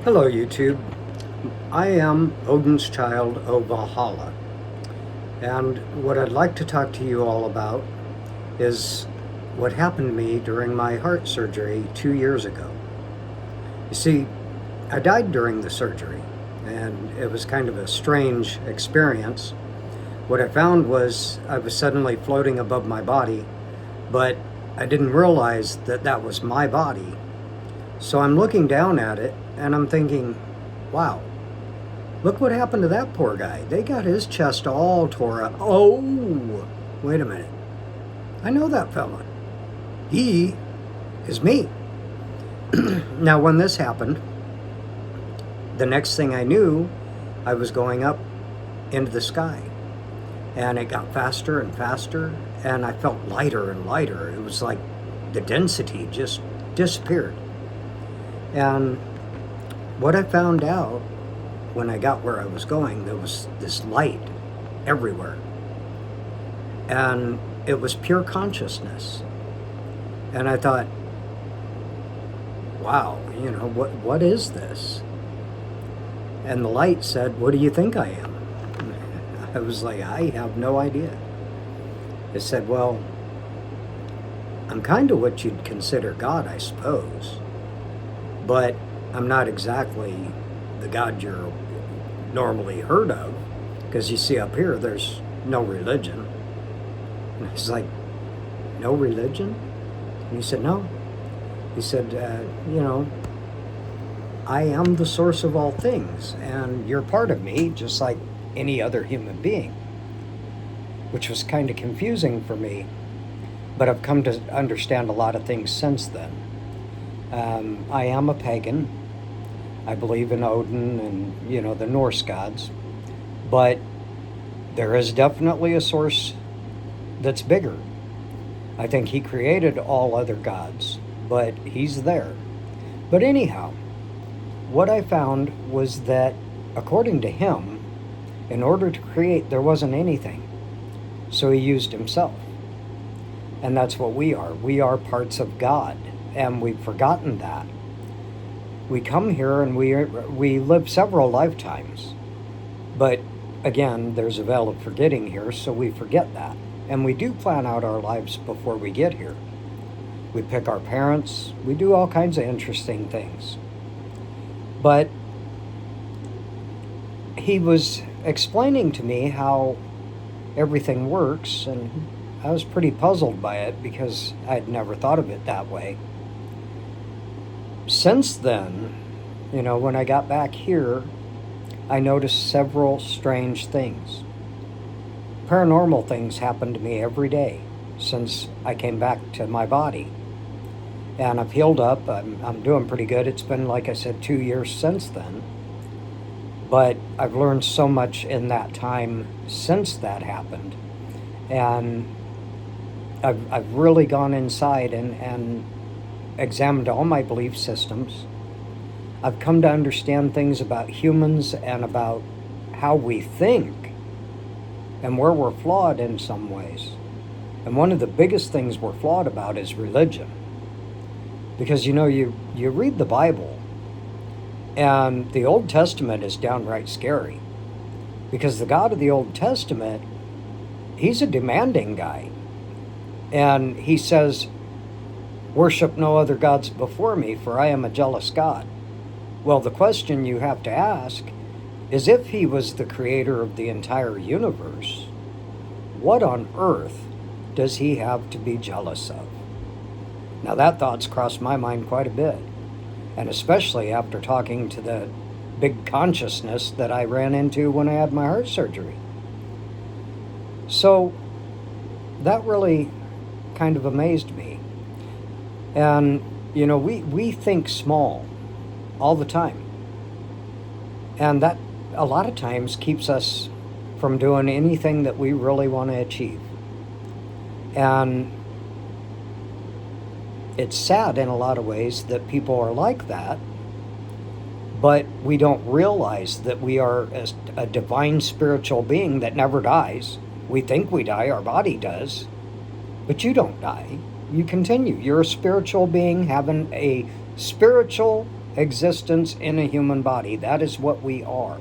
Hello, YouTube. I am Odin's child, O Valhalla, and what I'd like to talk to you all about is what happened to me during my heart surgery 2 years ago. You see, I died during the surgery, and it was kind of a strange experience. What I found was I was suddenly floating above my body, but I didn't realize that that was my body. So I'm looking down at it, and I'm thinking, wow, look what happened to that poor guy. They got his chest all tore up. Oh, wait a minute. I know that fella. He is me. Now, when this happened, the next thing I knew, I was going up into the sky. And it got faster and faster, and I felt lighter and lighter. It was like the density just disappeared. And what I found out when I got where I was going, there was this light everywhere. And it was pure consciousness. And I thought, wow, what is this? And the light said, what do you think I am? I was like, I have no idea. It said, well, I'm kind of what you'd consider God, I suppose. But I'm not exactly the God you're normally heard of, because you see up here there's no religion. And I was like, no religion? And he said, no. He said, I am the source of all things, and you're part of me just like any other human being, which was kind of confusing for me, but I've come to understand a lot of things since then. I am a pagan. I believe in Odin and, the Norse gods. But there is definitely a source that's bigger. I think he created all other gods, but he's there. But anyhow, what I found was that, according to him, in order to create, there wasn't anything. So he used himself. And that's what we are. We are parts of God. And we've forgotten that. We come here and we live several lifetimes. But again, there's a veil of forgetting here, so we forget that. And we do plan out our lives before we get here. We pick our parents. We do all kinds of interesting things. But he was explaining to me how everything works, and I was pretty puzzled by it because I'd never thought of it that way. Since then, when I got back here, I noticed several strange things. Paranormal things happen to me every day since I came back to my body. And I've healed up. I'm doing pretty good. It's been, like I said, 2 years since then. But I've learned so much in that time since that happened. And I've really gone inside and examined all my belief systems. I've come to understand things about humans and about how we think and where we're flawed in some ways. And one of the biggest things we're flawed about is religion. Because, you read the Bible, and the Old Testament is downright scary. Because the God of the Old Testament, he's a demanding guy. And he says, worship no other gods before me, for I am a jealous God. Well, the question you have to ask is, if he was the creator of the entire universe, what on earth does he have to be jealous of? Now, that thought's crossed my mind quite a bit, and especially after talking to the big consciousness that I ran into when I had my heart surgery. So that really kind of amazed me. And, we think small all the time. And that a lot of times keeps us from doing anything that we really want to achieve. And it's sad in a lot of ways that people are like that, but we don't realize that we are a divine spiritual being that never dies. We think we die, our body does, but you don't die. You continue. You're a spiritual being having a spiritual existence in a human body. That is what we are.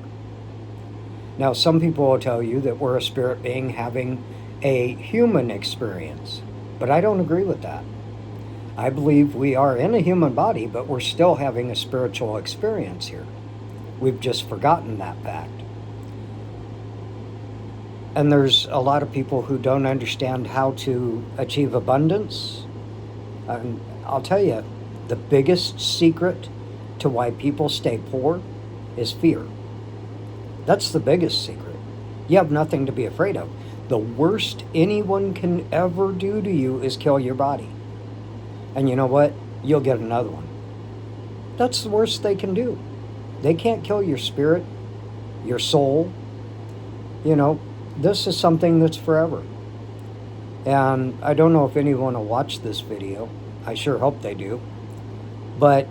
Now, some people will tell you that we're a spirit being having a human experience, but I don't agree with that. I believe we are in a human body, but we're still having a spiritual experience here. We've just forgotten that fact. And there's a lot of people who don't understand how to achieve abundance. And I'll tell you, the biggest secret to why people stay poor is fear. That's the biggest secret. You have nothing to be afraid of. The worst anyone can ever do to you is kill your body. And you know what? You'll get another one. That's the worst they can do. They can't kill your spirit, your soul. You know, this is something that's forever. And I don't know if anyone will watch this video. I sure hope they do. But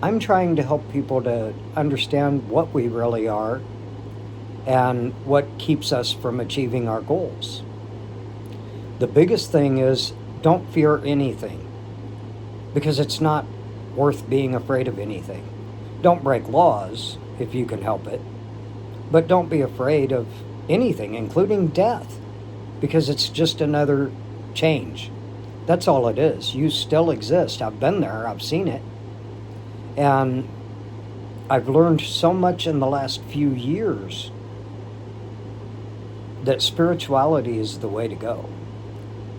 I'm trying to help people to understand what we really are and what keeps us from achieving our goals. The biggest thing is don't fear anything, because it's not worth being afraid of anything. Don't break laws if you can help it, but don't be afraid of anything, including death, because it's just another change. That's all it is. You still exist. I've been there. I've seen it. And I've learned so much in the last few years that spirituality is the way to go.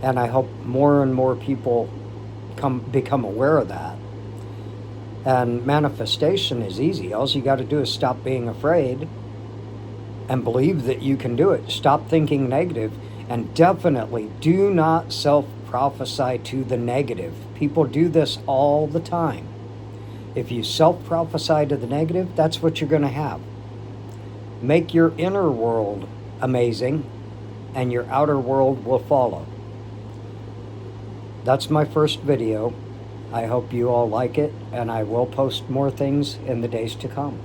And I hope more and more people become aware of that. And manifestation is easy. All you got to do is stop being afraid and believe that you can do it. Stop thinking negative, and definitely do not self-prophesy to the negative. People do this all the time. If you self-prophesy to the negative, that's what you're going to have. Make your inner world amazing, and your outer world will follow. That's my first video. I hope you all like it, and I will post more things in the days to come.